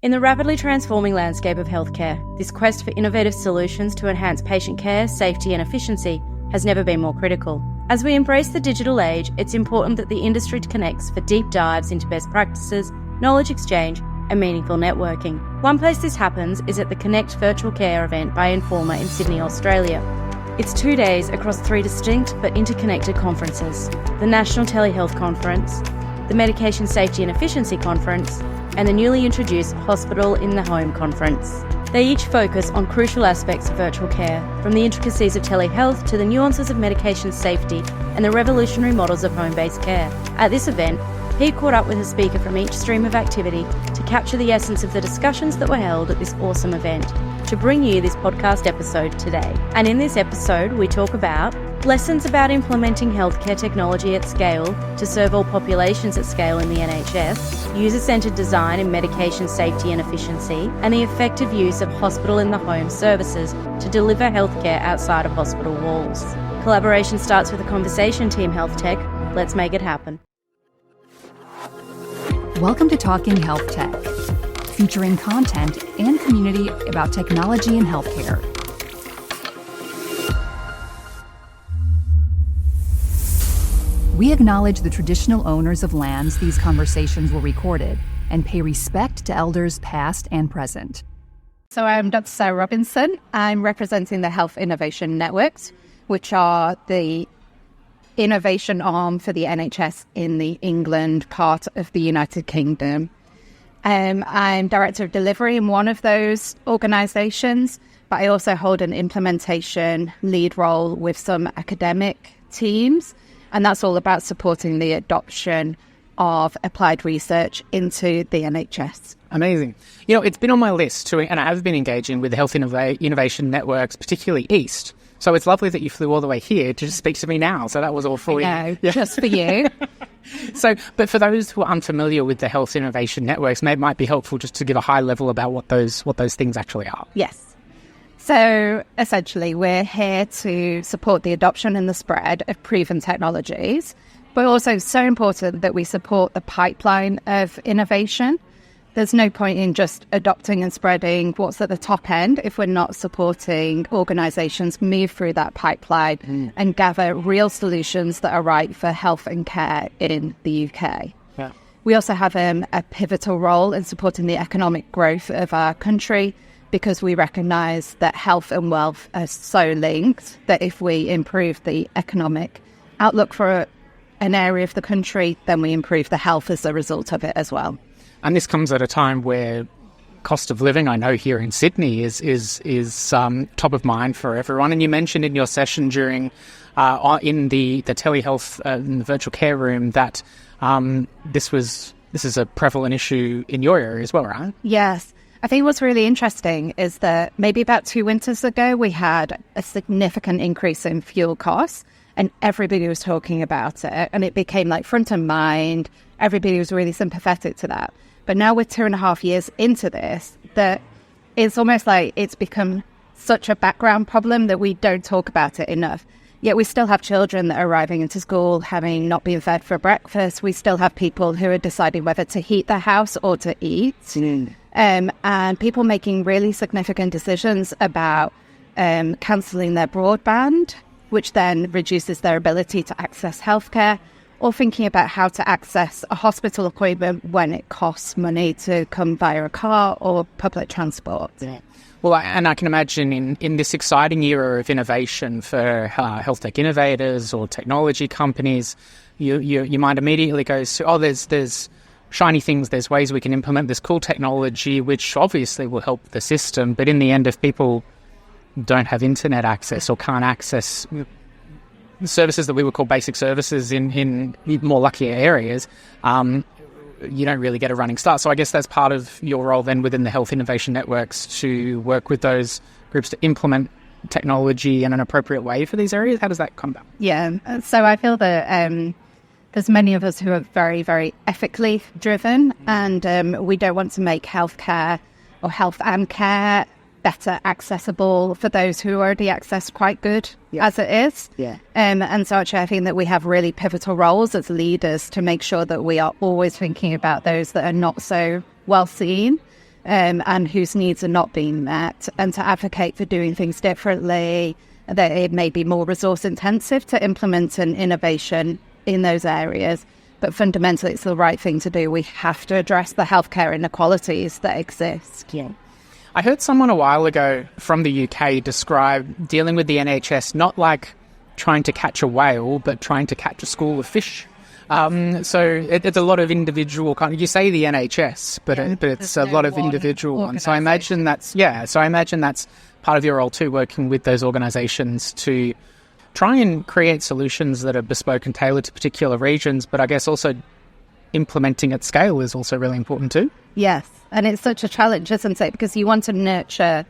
In the rapidly transforming landscape of healthcare, this quest for innovative solutions to enhance patient care, safety and efficiency has never been more critical. As we embrace the digital age, it's important that the industry connects for deep dives into best practices, knowledge exchange and meaningful networking. One place this happens is at the Connect Virtual Care event by Informa in Sydney, Australia. It's 2 days across 3 distinct but interconnected conferences: the National Telehealth Conference, the Medication Safety and Efficiency Conference, and the newly introduced Hospital in the Home Conference. They each focus on crucial aspects of virtual care, from the intricacies of telehealth to the nuances of medication safety and the revolutionary models of home-based care. At this event, Pete caught up with a speaker from each stream of activity to capture the essence of the discussions that were held at this awesome event, to bring you this podcast episode today. And in this episode, we talk about lessons about implementing healthcare technology at scale to serve all populations at scale in the NHS, user-centred design in medication safety and efficiency, and the effective use of hospital-in-the-home services to deliver healthcare outside of hospital walls. Collaboration starts with a conversation, Team HealthTech. Let's make it happen. Welcome to Talking HealthTech, featuring content and community about technology and healthcare. We acknowledge the traditional owners of lands these conversations were recorded and pay respect to elders past and present. So I'm Dr. Sarah Robinson. I'm representing the Health Innovation Networks, which are the innovation arm for the NHS in the England part of the United Kingdom. I'm Director of Delivery in one of those organisations, but I also hold an implementation lead role with some academic teams, and that's all about supporting the adoption of applied research into the NHS. Amazing. You know, it's been on my list and I have been engaging with the Health Innovation Networks, particularly East. So it's lovely that you flew all the way here to just speak to me now. So that was all for you. No, just for you. But for those who are unfamiliar with the Health Innovation Networks, maybe it might be helpful just to give a high level about what those things actually are. Yes. So essentially, we're here to support the adoption and the spread of proven technologies, but also so important that we support the pipeline of innovation. There's no point in just adopting and spreading what's at the top end if we're not supporting organisations move through that pipeline and gather real solutions that are right for health and care in the UK. Yeah. We also have a pivotal role in supporting the economic growth of our country, because we recognise that health and wealth are so linked that if we improve the economic outlook for an area of the country, then we improve the health as a result of it as well. And this comes at a time where cost of living, I know here in Sydney, is top of mind for everyone. And you mentioned in your session during in the telehealth in the virtual care room that this is a prevalent issue in your area as well, right? Yes. I think what's really interesting is that maybe about 2 winters ago, we had a significant increase in fuel costs and everybody was talking about it. And it became like front of mind. Everybody was really sympathetic to that. But now we're 2.5 years into this, that it's almost like it's become such a background problem that we don't talk about it enough. Yet we still have children that are arriving into school having not been fed for breakfast. We still have people who are deciding whether to heat their house or to eat. And people making really significant decisions about cancelling their broadband, which then reduces their ability to access healthcare, or thinking about how to access a hospital appointment when it costs money to come via a car or public transport. Yeah. Well, and I can imagine in this exciting era of innovation for health tech innovators or technology companies, your mind immediately goes to, there's shiny things, there's ways we can implement this cool technology, which obviously will help the system. But in the end, if people don't have internet access or can't access services that we would call basic services in more luckier areas, you don't really get a running start. So I guess that's part of your role then within the Health Innovation Networks, to work with those groups to implement technology in an appropriate way for these areas. How does that come about? Yeah, so I feel that there's many of us who are very, very ethically driven, and we don't want to make healthcare or health and care better accessible for those who already access quite good as it is. And so actually I think that we have really pivotal roles as leaders to make sure that we are always thinking about those that are not so well seen. and whose needs are not being met, and to advocate for doing things differently, that it may be more resource intensive to implement an innovation in those areas. But fundamentally, it's the right thing to do. We have to address the healthcare inequalities that exist. Yeah. I heard someone a while ago from the UK describe dealing with the NHS not like trying to catch a whale, but trying to catch a school of fish. So it's a lot of individual you say the NHS, but it's a lot of individual ones. So I imagine that's part of your role too, working with those organisations to try and create solutions that are bespoke and tailored to particular regions. But I guess also implementing at scale is also really important too. Yes, and it's such a challenge, isn't it? Because you want to nurture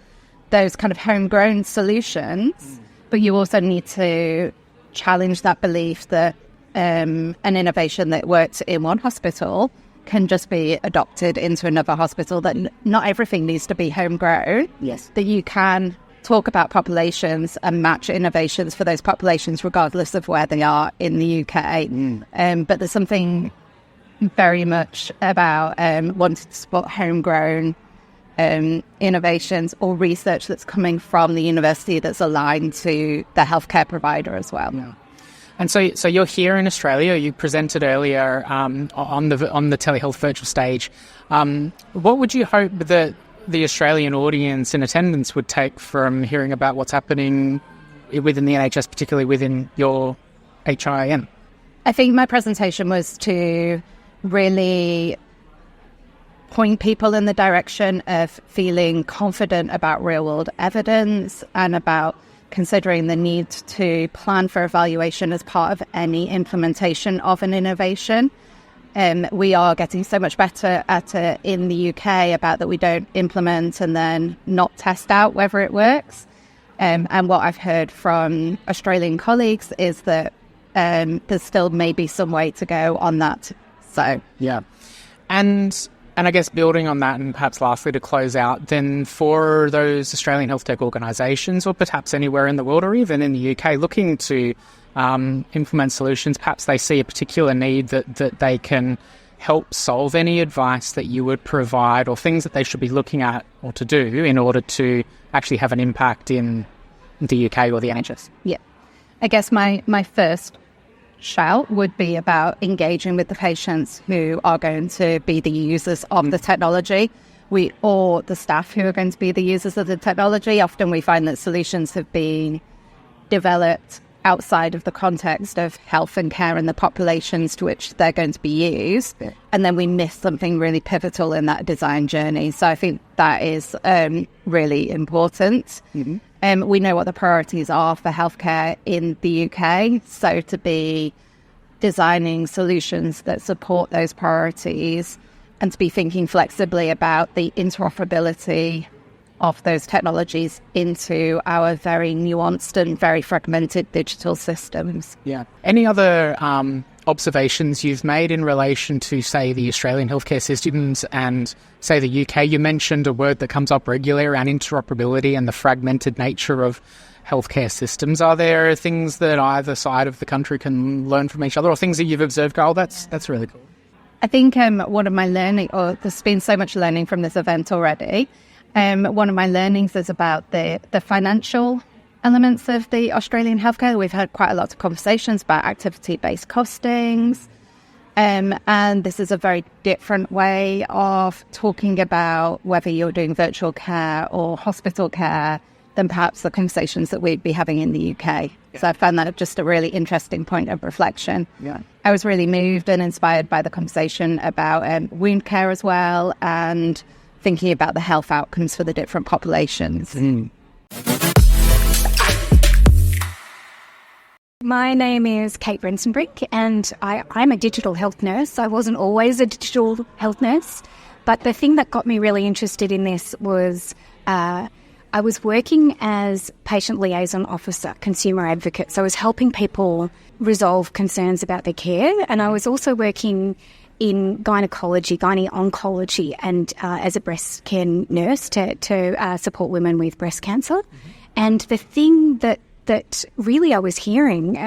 those kind of homegrown solutions, but you also need to challenge that belief that an innovation that worked in one hospital can just be adopted into another hospital, that not everything needs to be homegrown. Yes. That you can talk about populations and match innovations for those populations regardless of where they are in the UK. But there's something very much about wanting to support homegrown innovations or research that's coming from the university that's aligned to the healthcare provider as well. Yeah. And so you're here in Australia. You presented earlier on the Telehealth virtual stage. What would you hope that the Australian audience in attendance would take from hearing about what's happening within the NHS, particularly within your HIM? I think my presentation was to really point people in the direction of feeling confident about real-world evidence and about considering the need to plan for evaluation as part of any implementation of an innovation. We are getting so much better at it in the UK about that we don't implement and then not test out whether it works. And what I've heard from Australian colleagues is that there's still maybe some way to go on that. So yeah. And I guess building on that, and perhaps lastly to close out, then for those Australian health tech organisations, or perhaps anywhere in the world or even in the UK, looking to implement solutions, perhaps they see a particular need that they can help solve, any advice that you would provide or things that they should be looking at or to do in order to actually have an impact in the UK or the NHS? Yeah. I guess my first shout would be about engaging with the patients who are going to be the users of the technology. Or the staff who are going to be the users of the technology. Often we find that solutions have been developed outside of the context of health and care and the populations to which they're going to be used. Yeah. And then we miss something really pivotal in that design journey. So I think that is really important. Mm-hmm. We know what the priorities are for healthcare in the UK. So to be designing solutions that support those priorities and to be thinking flexibly about the interoperability of those technologies into our very nuanced and very fragmented digital systems. Yeah. Any other observations you've made in relation to, say, the Australian healthcare systems and, say, the UK? You mentioned a word that comes up regularly around interoperability and the fragmented nature of healthcare systems. Are there things that either side of the country can learn from each other, or things that you've observed, Carl? That's really cool. I think one of my learning, or there's been so much learning from this event already, one of my learnings is about the financial elements of the Australian healthcare. We've had quite a lot of conversations about activity-based costings, and this is a very different way of talking about whether you're doing virtual care or hospital care than perhaps the conversations that we'd be having in the UK. Yeah. So I found that just a really interesting point of reflection. Yeah. I was really moved and inspired by the conversation about wound care as well, and thinking about the health outcomes for the different populations. My name is Kate Brensenbrick, and I'm a digital health nurse. I wasn't always a digital health nurse, but the thing that got me really interested in this was I was working as patient liaison officer, consumer advocate. So I was helping people resolve concerns about their care, and I was also working in gynecology, gynae-oncology, and as a breast care nurse to support women with breast cancer. Mm-hmm. And the thing that really I was hearing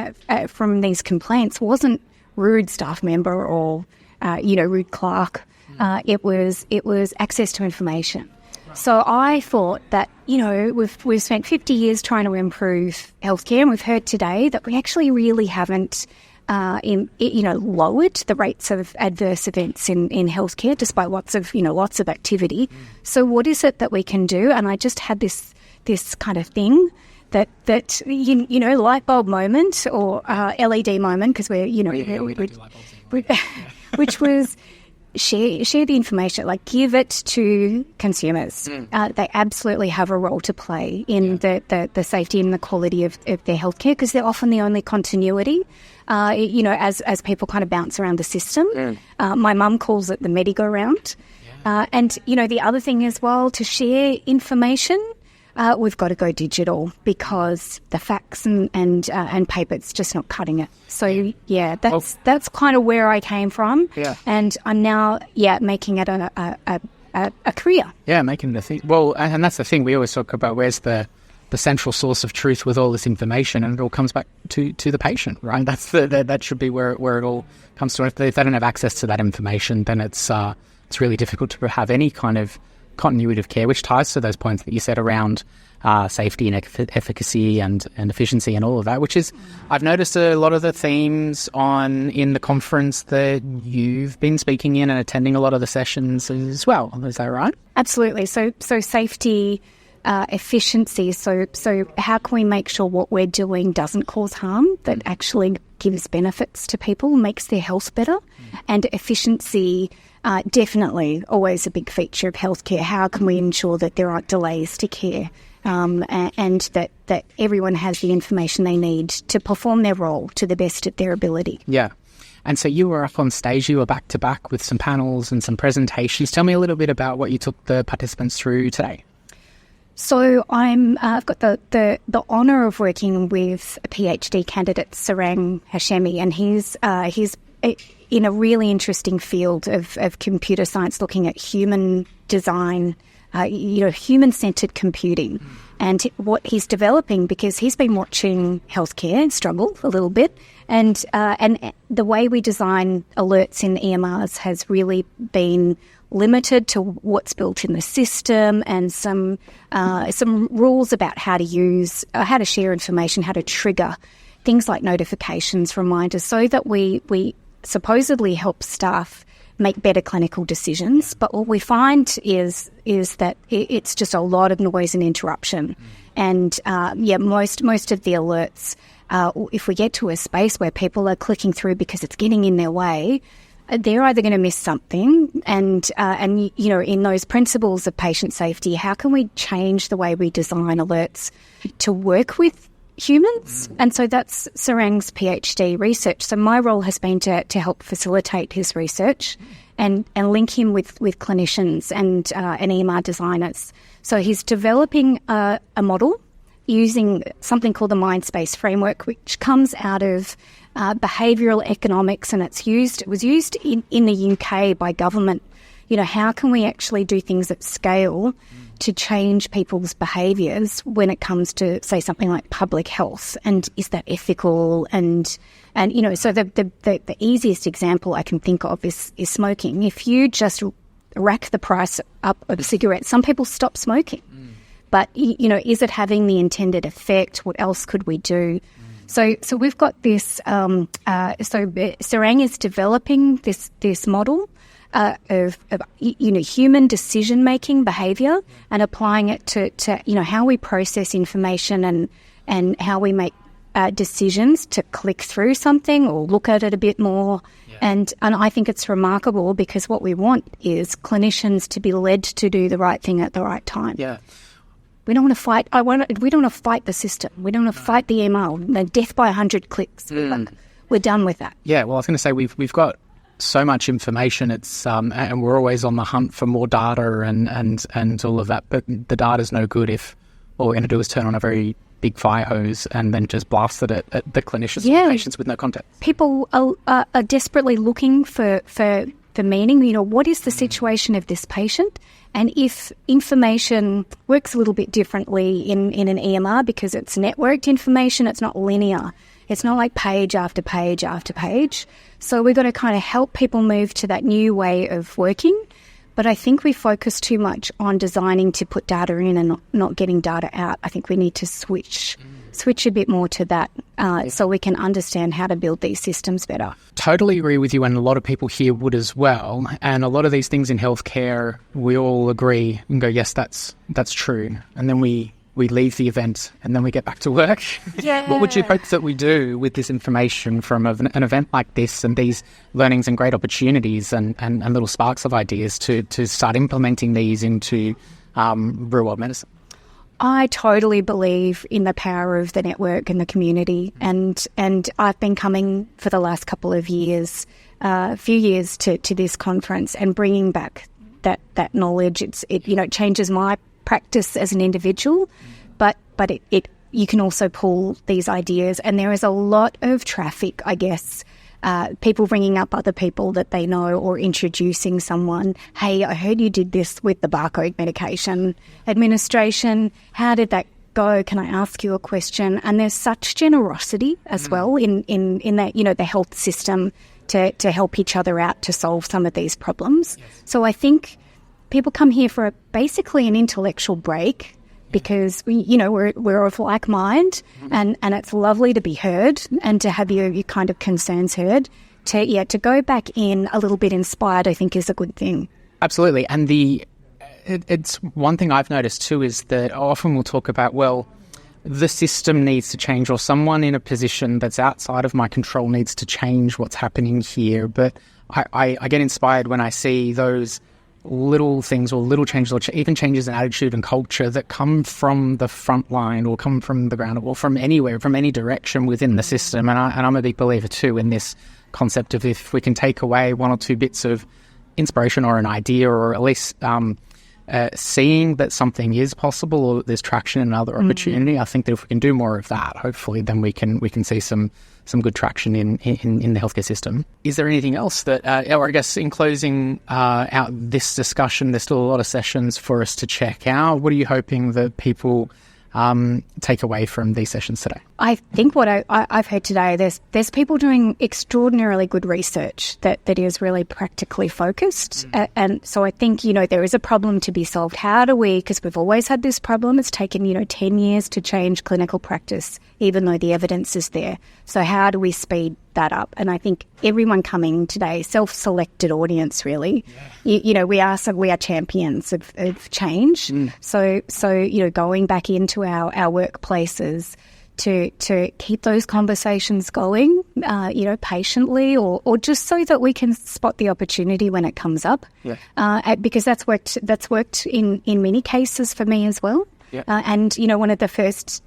from these complaints wasn't rude staff member or, rude clerk. It was access to information. So I thought that, we've spent 50 years trying to improve healthcare, and we've heard today that we actually really haven't lowered the rates of adverse events in healthcare, despite lots of activity. So what is it that we can do? And I just had this kind of thing that light bulb moment or LED moment, because which was share the information, like give it to consumers. They absolutely have a role to play in the safety and the quality of their healthcare, because they're often the only continuity. As people kind of bounce around the system. My mum calls it the merry-go-round. And the other thing as well, to share information, we've got to go digital, because the fax and paper, it's just not cutting it. So that's kind of where I came from. And I'm now making it a career. Making the thing. Well, and that's the thing, we always talk about, where's the central source of truth with all this information, and it all comes back to the patient, right? That should be where it all comes to. If they don't have access to that information, then it's really difficult to have any kind of continuity of care, which ties to those points that you said around safety and efficacy and efficiency and all of that, which is, I've noticed a lot of the themes in the conference that you've been speaking in and attending a lot of the sessions as well. Is that right? Absolutely. So safety, efficiency. So how can we make sure what we're doing doesn't cause harm, that actually gives benefits to people, makes their health better? And efficiency, definitely always a big feature of healthcare. How can we ensure that there aren't delays to care, and that everyone has the information they need to perform their role to the best of their ability? Yeah. And so you were up on stage, you were back to back with some panels and some presentations. Tell me a little bit about what you took the participants through today. So I've got the honour of working with a PhD candidate, Sarang Hashemi, and he's in a really interesting field of computer science, looking at human design, human-centred computing. And what he's developing, because he's been watching healthcare struggle a little bit, and the way we design alerts in EMRs has really been limited to what's built in the system, and some rules about how to share information, how to trigger things like notifications, reminders, so that we supposedly help staff make better clinical decisions. But what we find is that it's just a lot of noise and interruption. And most of the alerts, if we get to a space where people are clicking through because it's getting in their way, they're either going to miss something, and in those principles of patient safety, how can we change the way we design alerts to work with humans? And so that's Sarang's PhD research. So my role has been to help facilitate his research and link him with clinicians and EMR designers. So he's developing a model using something called the Mindspace framework, which comes out of behavioural economics, and it was used in the UK by government. How can we actually do things at scale to change people's behaviours when it comes to, say, something like public health, and is that ethical? And so the easiest example I can think of is smoking. If you just rack the price up of cigarettes, some people stop smoking. But is it having the intended effect? What else could we do? So we've got this. So Sarang is developing this model of human decision making behaviour, and applying it to how we process information and how we make decisions to click through something or look at it a bit more. And I think it's remarkable, because what we want is clinicians to be led to do the right thing at the right time. We don't want to fight. We don't want to fight the system. We don't want to fight the EMR. The death by 100 clicks. We're done with that. Yeah. Well, I was going to say we've got so much information. It's and we're always on the hunt for more data and all of that. But the data's no good if all we're going to do is turn on a very big fire hose and then just blast it at the clinicians and patients with no context. People are desperately looking for meaning. What is the situation of this patient? And if information works a little bit differently in an EMR, because it's networked information, it's not linear. It's not like page after page after page. So we've got to kind of help people move to that new way of working. But I think we focus too much on designing to put data in and not getting data out. I think we need to switch a bit more to that so we can understand how to build these systems better. Totally agree with you, and a lot of people here would as well. And a lot of these things in healthcare, we all agree and go, yes, that's true. And then we leave the event and then we get back to work. Yeah. What would you hope that we do with this information from an event like this and these learnings and great opportunities and little sparks of ideas to start implementing these into real-world medicine? I totally believe in the power of the network and the community, and I've been coming for the last couple of years, few years to this conference and bringing back that knowledge. It changes my practice as an individual, but it you can also pull these ideas, and there is a lot of traffic, I guess. People ringing up other people that they know or introducing someone. Hey, I heard you did this with the barcode medication administration. How did that go? Can I ask you a question? And there's such generosity as well in that, the health system to help each other out to solve some of these problems. Yes. So I think people come here for basically an intellectual break, because we're of like mind, and it's lovely to be heard and to have your kind of concerns heard. To go back in a little bit inspired, I think, is a good thing. Absolutely, and it's one thing I've noticed too is that often we'll talk about, well, the system needs to change, or someone in a position that's outside of my control needs to change what's happening here. But I get inspired when I see those little things or little changes, or even changes in attitude and culture that come from the front line or come from the ground or from anywhere, from any direction within the system. And I'm a big believer too in this concept of, if we can take away one or two bits of inspiration or an idea, or at least seeing that something is possible or there's traction and another opportunity, I think that if we can do more of that, hopefully then we can see some good traction in the healthcare system. Is there anything else that, or I guess in closing out this discussion, there's still a lot of sessions for us to check out. What are you hoping that people take away from these sessions today? I think what I've heard today, there's people doing extraordinarily good research that is really practically focused. And so I think, there is a problem to be solved. How do we, because we've always had this problem, it's taken, 10 years to change clinical practice, even though the evidence is there. So how do we speed that up? And I think everyone coming today, self-selected audience really, we are champions of change. So going back into our workplaces to keep those conversations going, patiently, or just so that we can spot the opportunity when it comes up. Because that's worked in many cases for me as well. And one of the first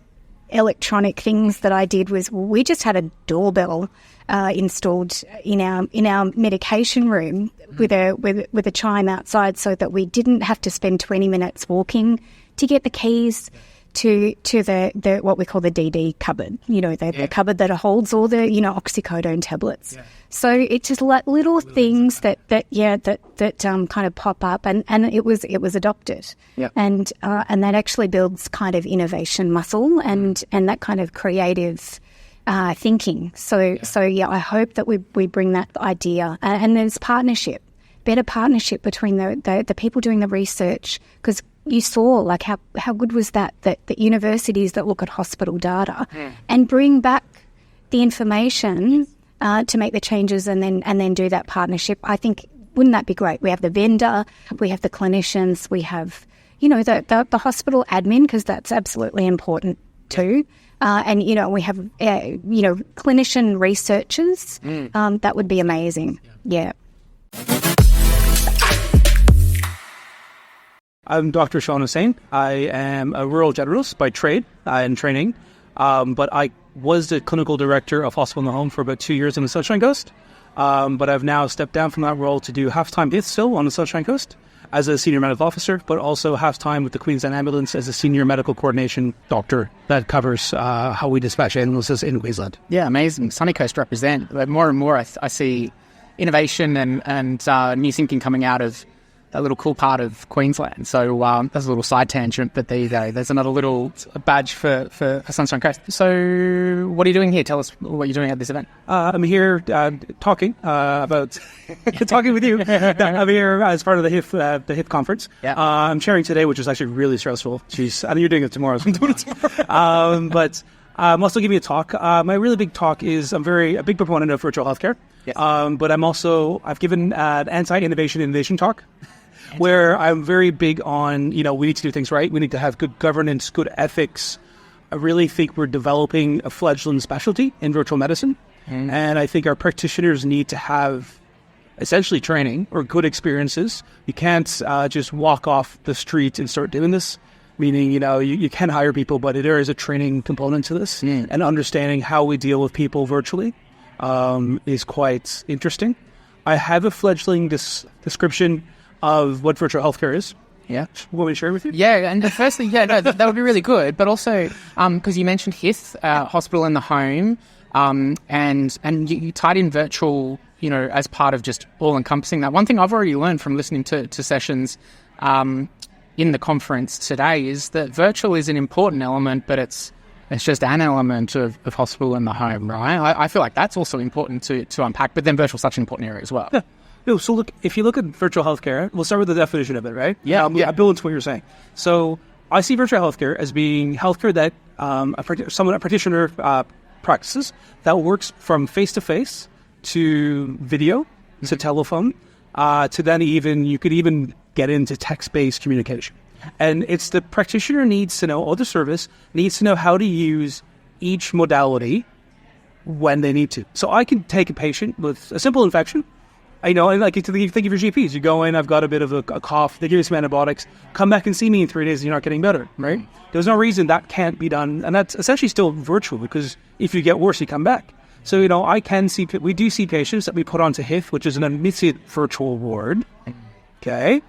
electronic things that I did was, we just had a doorbell installed in our medication room with a chime outside, so that we didn't have to spend 20 minutes walking to get the keys to the what we call the DD cupboard, the cupboard that holds all the oxycodone tablets. So it's just like little things that kind of pop up, and it was adopted, and that actually builds kind of innovation muscle and that kind of creative thinking. So I hope that we bring that idea, and there's better partnership between the people doing the research, because you saw like how good was that the universities that look at hospital data and bring back the information to make the changes, and then do that partnership. I think, wouldn't that be great? We have the vendor, we have the clinicians, we have the hospital admin, because that's absolutely important too. And we have clinician researchers. That would be amazing. Yeah. I'm Dr. Sean Hussain. I am a rural generalist by trade and training, but I was the clinical director of Hospital in the Home for about 2 years on the Sunshine Coast, but I've now stepped down from that role to do half-time HIT still on the Sunshine Coast as a senior medical officer, but also half-time with the Queensland Ambulance as a senior medical coordination doctor that covers how we dispatch ambulances in Queensland. Yeah, amazing. Sunny Coast represent. More and more I see innovation and new thinking coming out of little cool part of Queensland. So that's a little side tangent, but there you go. There's another little badge for Sunshine Coast. So what are you doing here? Tell us what you're doing at this event. I'm here talking about talking with you. I'm here as part of the HIF conference. Yeah. I'm chairing today, which is actually really stressful. Jeez, I know you're doing it tomorrow, so I'm doing it tomorrow. But I'm also giving a talk. My really big talk is I'm a big proponent of virtual healthcare. Yes. But I've given an innovation talk, where I'm very big on, we need to do things right. We need to have good governance, good ethics. I really think we're developing a fledgling specialty in virtual medicine. And I think our practitioners need to have essentially training or good experiences. You can't just walk off the street and start doing this. Meaning, you can hire people, but there is a training component to this. And understanding how we deal with people virtually is quite interesting. I have a fledgling description of what virtual healthcare is. Yeah. Want me to share it with you? Yeah, and firstly, that would be really good. But also, because you mentioned HIF, hospital in the home, and you tied in virtual, as part of just all-encompassing that. One thing I've already learned from listening to sessions in the conference today is that virtual is an important element, but it's just an element of hospital in the home, right? I feel like that's also important to unpack, but then virtual is such an important area as well. Yeah. No, so look, if you look at virtual healthcare, we'll start with the definition of it, right? Yeah. I'll build into what you're saying. So I see virtual healthcare as being healthcare that a practitioner practices that works from face-to-face to video, to telephone, to then you could even get into text-based communication. And it's the practitioner needs to know, or the service needs to know how to use each modality when they need to. So I can take a patient with a simple infection, and like you think of your GPs. You go in, I've got a bit of a cough, they give you some antibiotics, come back and see me in 3 days and you're not getting better, right? There's no reason that can't be done. And that's essentially still virtual, because if you get worse, you come back. So, we do see patients that we put onto HIF, which is an admitted virtual ward, okay?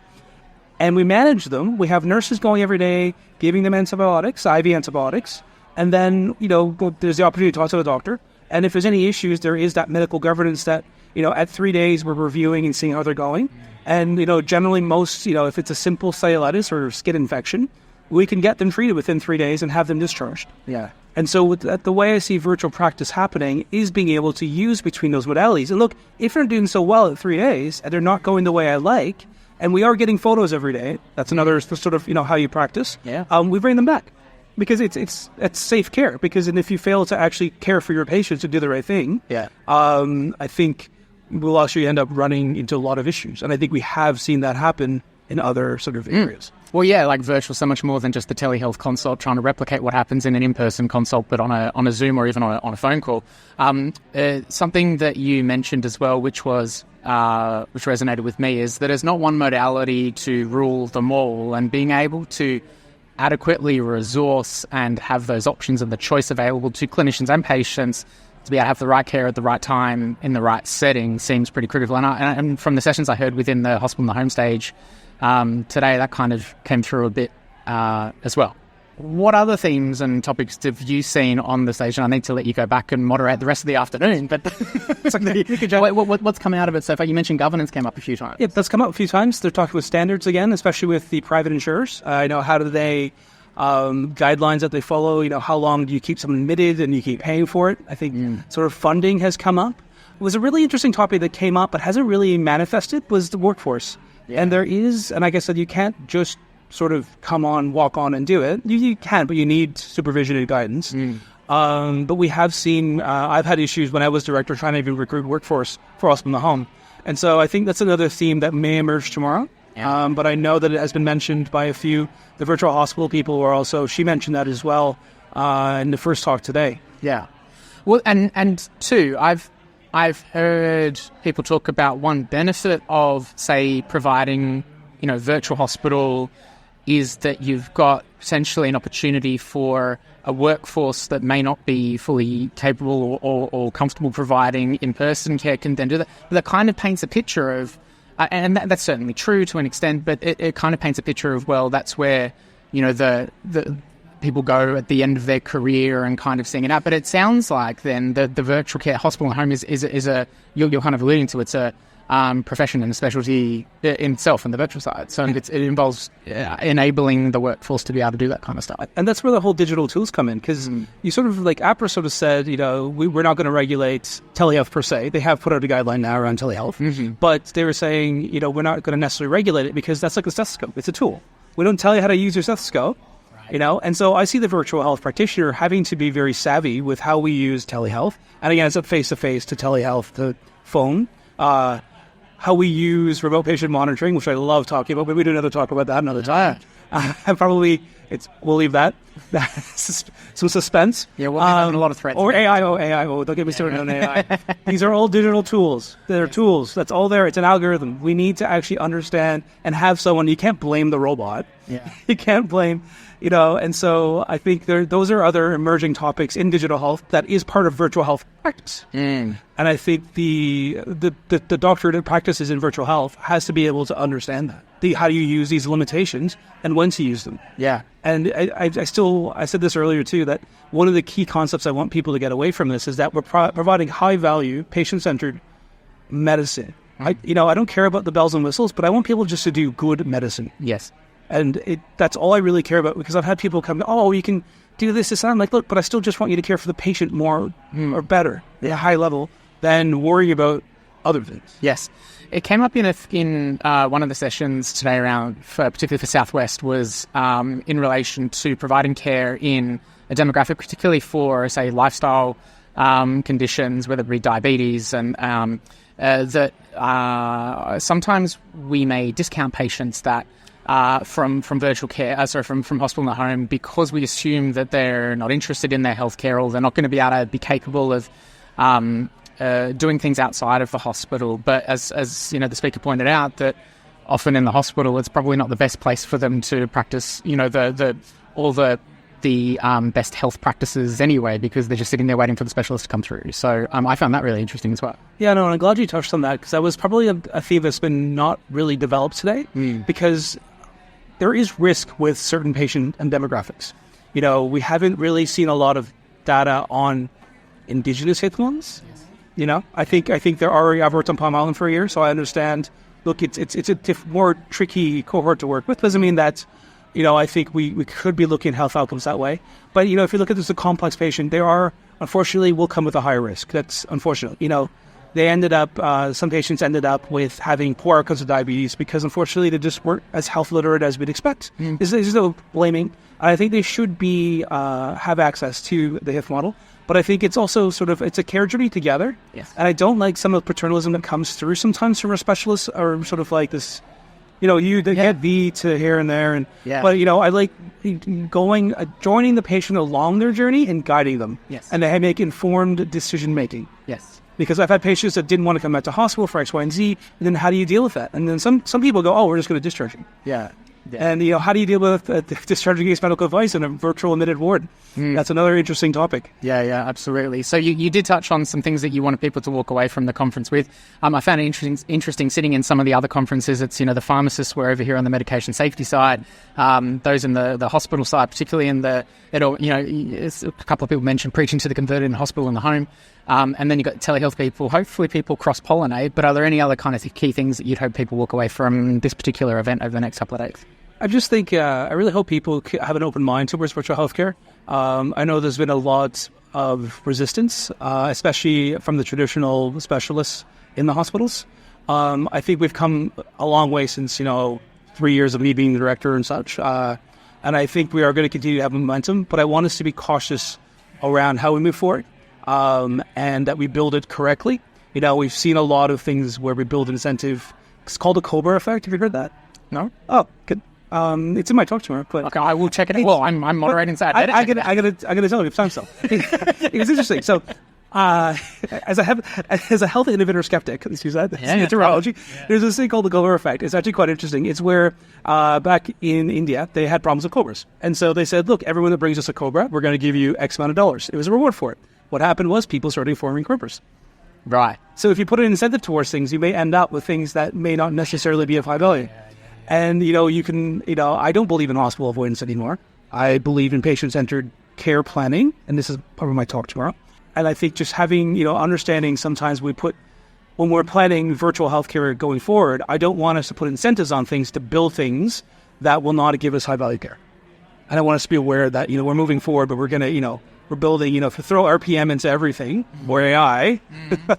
And we manage them. We have nurses going every day, giving them antibiotics, IV antibiotics. And then, there's the opportunity to talk to the doctor. And if there's any issues, there is that medical governance that, at 3 days, we're reviewing and seeing how they're going. And, generally most, if it's a simple cellulitis or skin infection, we can get them treated within 3 days and have them discharged. Yeah. And so the way I see virtual practice happening is being able to use between those modalities. And look, if they're doing so well at 3 days and they're not going the way I like, and we are getting photos every day, that's another sort of, how you practice. Yeah. We bring them back because it's safe care. Because if you fail to actually care for your patients and do the right thing, I think we'll actually end up running into a lot of issues. And I think we have seen that happen in other sort of areas. Well, yeah, like virtual, so much more than just the telehealth consult, trying to replicate what happens in an in-person consult, but on a Zoom or even on a phone call. Something that you mentioned as well, which resonated with me, is that there's not one modality to rule them all, and being able to adequately resource and have those options and the choice available to clinicians and patients to be able to have the right care at the right time in the right setting seems pretty critical. And from the sessions I heard within the hospital in the home stage today, that kind of came through a bit as well. What other themes and topics have you seen on the stage? And I need to let you go back and moderate the rest of the afternoon, but what's come out of it so far? You mentioned governance came up a few times. Yeah, that's come up a few times. They're talking with standards again, especially with the private insurers. How do they guidelines that they follow? How long do you keep someone admitted and you keep paying for it? I think sort of funding has come up. It was a really interesting topic that came up but hasn't really manifested was the workforce. Yeah. And there is, and like I said, you can't just sort of walk on and do it. You can, but you need supervision and guidance. But we have seen, I've had issues when I was director trying to even recruit workforce for hospital in the home. And so I think that's another theme that may emerge tomorrow. Yeah. But I know that it has been mentioned by a few, the virtual hospital people were also, she mentioned that as well in the first talk today. Yeah. Well, and two, I've heard people talk about one benefit of, say, providing, virtual hospital is that you've got potentially an opportunity for a workforce that may not be fully capable or comfortable providing in-person care can then do that. But that kind of paints a picture of, and that's certainly true to an extent, but it kind of paints a picture of, well, that's where, the people go at the end of their career and kind of seeing it out. But it sounds like then the virtual care hospital and home is a you're kind of alluding to, it's a profession and specialty in itself on the virtual side. So it involves enabling the workforce to be able to do that kind of stuff. And that's where the whole digital tools come in, because you sort of like APRA sort of said, we're not going to regulate telehealth per se. They have put out a guideline now around telehealth, but they were saying, we're not going to necessarily regulate it because that's like a stethoscope. It's a tool. We don't tell you how to use your stethoscope. And so I see the virtual health practitioner having to be very savvy with how we use telehealth. And again, it's a face-to-face to telehealth to phone. How we use remote patient monitoring, which I love talking about, but we do another talk about that another time. We'll leave that. Some suspense. Yeah, we'll be having a lot of threats. Or AI, don't get me started on AI. These are all digital tools. They're tools. That's all there. It's an algorithm. We need to actually understand and have someone. You can't blame the robot. Yeah. You can't blame, and so I think those are other emerging topics in digital health that is part of virtual health practice. And I think the doctor that practices in virtual health has to be able to understand that. How do you use these limitations and when to use them? Yeah. And I said this earlier too, that one of the key concepts I want people to get away from this is that we're providing high value, patient-centered medicine. I don't care about the bells and whistles, but I want people just to do good medicine. Yes. And that's all I really care about, because I've had people come, you can do this, and I'm like, look, but I still just want you to care for the patient more or better at a high level than worrying about other things. Yes. It came up in one of the sessions today around, particularly for Southwest, was in relation to providing care in a demographic, particularly for, say, lifestyle conditions, whether it be diabetes, and that sometimes we may discount patients that from virtual care, from hospital in the home, because we assume that they're not interested in their healthcare, or they're not going to be able to be capable of doing things outside of the hospital. But as the speaker pointed out, that often in the hospital, it's probably not the best place for them to practice, all the best health practices anyway, because they're just sitting there waiting for the specialist to come through. So I found that really interesting as well. Yeah, no, and I'm glad you touched on that, because that was probably a theme that's been not really developed today, because there is risk with certain patient and demographics. We haven't really seen a lot of data on Indigenous HIT ones. Yes. I think I've worked on Palm Island for a year, so I understand. Look, it's a more tricky cohort to work with. Doesn't mean that, I think we could be looking at health outcomes that way. But, if you look at this as a complex patient, they unfortunately will come with a higher risk. That's unfortunate. Some patients ended up with having poor outcomes of diabetes because, unfortunately, they just weren't as health literate as we'd expect. There's no blaming. I think they should have access to the HIF model. But I think it's also it's a care journey together. Yes. And I don't like some of the paternalism that comes through sometimes from our specialists, or sort of like this, get V to here and there. But, I like joining the patient along their journey and guiding them. Yes. And they make informed decision making. Yes. Because I've had patients that didn't want to come back to hospital for X, Y, and Z, and then how do you deal with that? And then some people go, we're just going to discharge you. Yeah. And, how do you deal with discharging against medical advice in a virtual admitted ward? That's another interesting topic. Yeah, absolutely. So you did touch on some things that you wanted people to walk away from the conference with. I found it interesting sitting in some of the other conferences. It's, the pharmacists were over here on the medication safety side, those in the hospital side, particularly in a couple of people mentioned preaching to the converted in the hospital and the home. And then you've got telehealth people. Hopefully people cross-pollinate, but are there any other kind of key things that you'd hope people walk away from this particular event over the next couple of days? I just think, I really hope people have an open mind towards virtual healthcare. I know there's been a lot of resistance, especially from the traditional specialists in the hospitals. I think we've come a long way since, 3 years of me being the director and such. And I think we are going to continue to have momentum, but I want us to be cautious around how we move forward, and that we build it correctly. We've seen a lot of things where we build an incentive. It's called the Cobra effect. Have you heard that? No. Oh, good. It's in my talk tomorrow. But okay, I will check it out. Well, I'm moderating that. I gotta tell you, time so. It's interesting. So, as a health innovator skeptic, let's use that. It's neurology. Yeah. There's this thing called the Cobra effect. It's actually quite interesting. It's where back in India they had problems with cobras, and so they said, "Look, everyone that brings us a cobra, we're going to give you X amount of dollars." It was a reward for it. What happened was people started forming cobras. Right. So if you put an incentive towards things, you may end up with things that may not necessarily be of high value. And, you can, I don't believe in hospital avoidance anymore. I believe in patient-centered care planning, and this is part of my talk tomorrow. And I think just having, understanding sometimes we put when we're planning virtual healthcare going forward, I don't want us to put incentives on things to build things that will not give us high value care. And I want us to be aware that, we're moving forward, but we're going to, we're building, if you throw RPM into everything, or AI,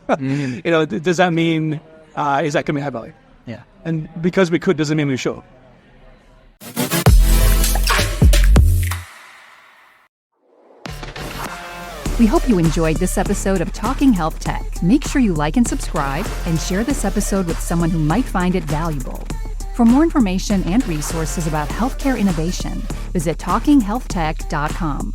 does that mean, is that going to be high value? Yeah. And because we could doesn't mean we should. We hope you enjoyed this episode of Talking HealthTech. Make sure you like and subscribe and share this episode with someone who might find it valuable. For more information and resources about healthcare innovation, visit talkinghealthtech.com.